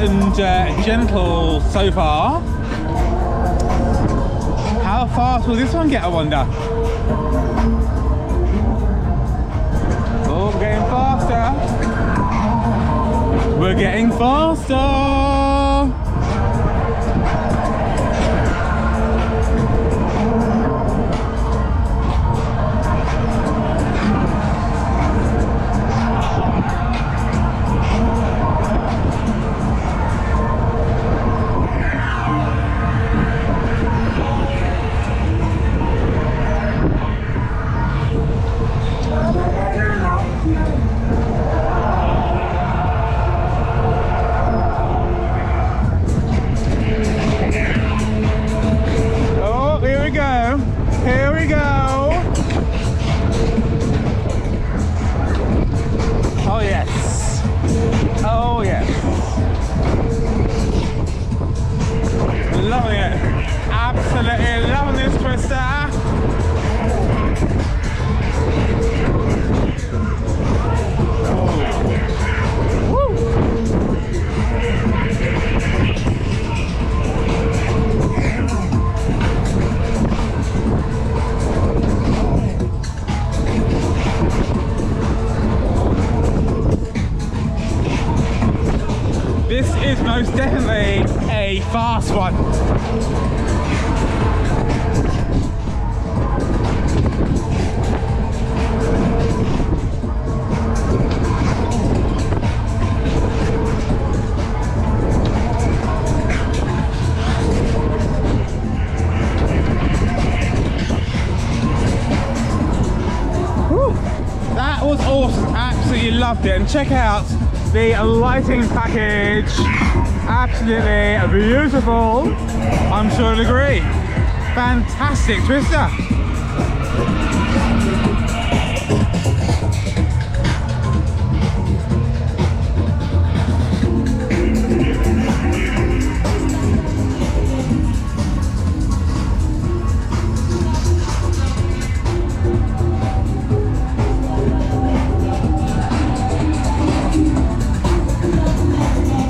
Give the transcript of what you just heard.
and gentle so far. How fast will this one get, I wonder? Oh, we're getting faster. We're getting faster. This is most definitely a fast one. Whew. That was awesome, absolutely loved it. And check out the lighting package, absolutely beautiful. I'm sure you'll agree. Fantastic twister.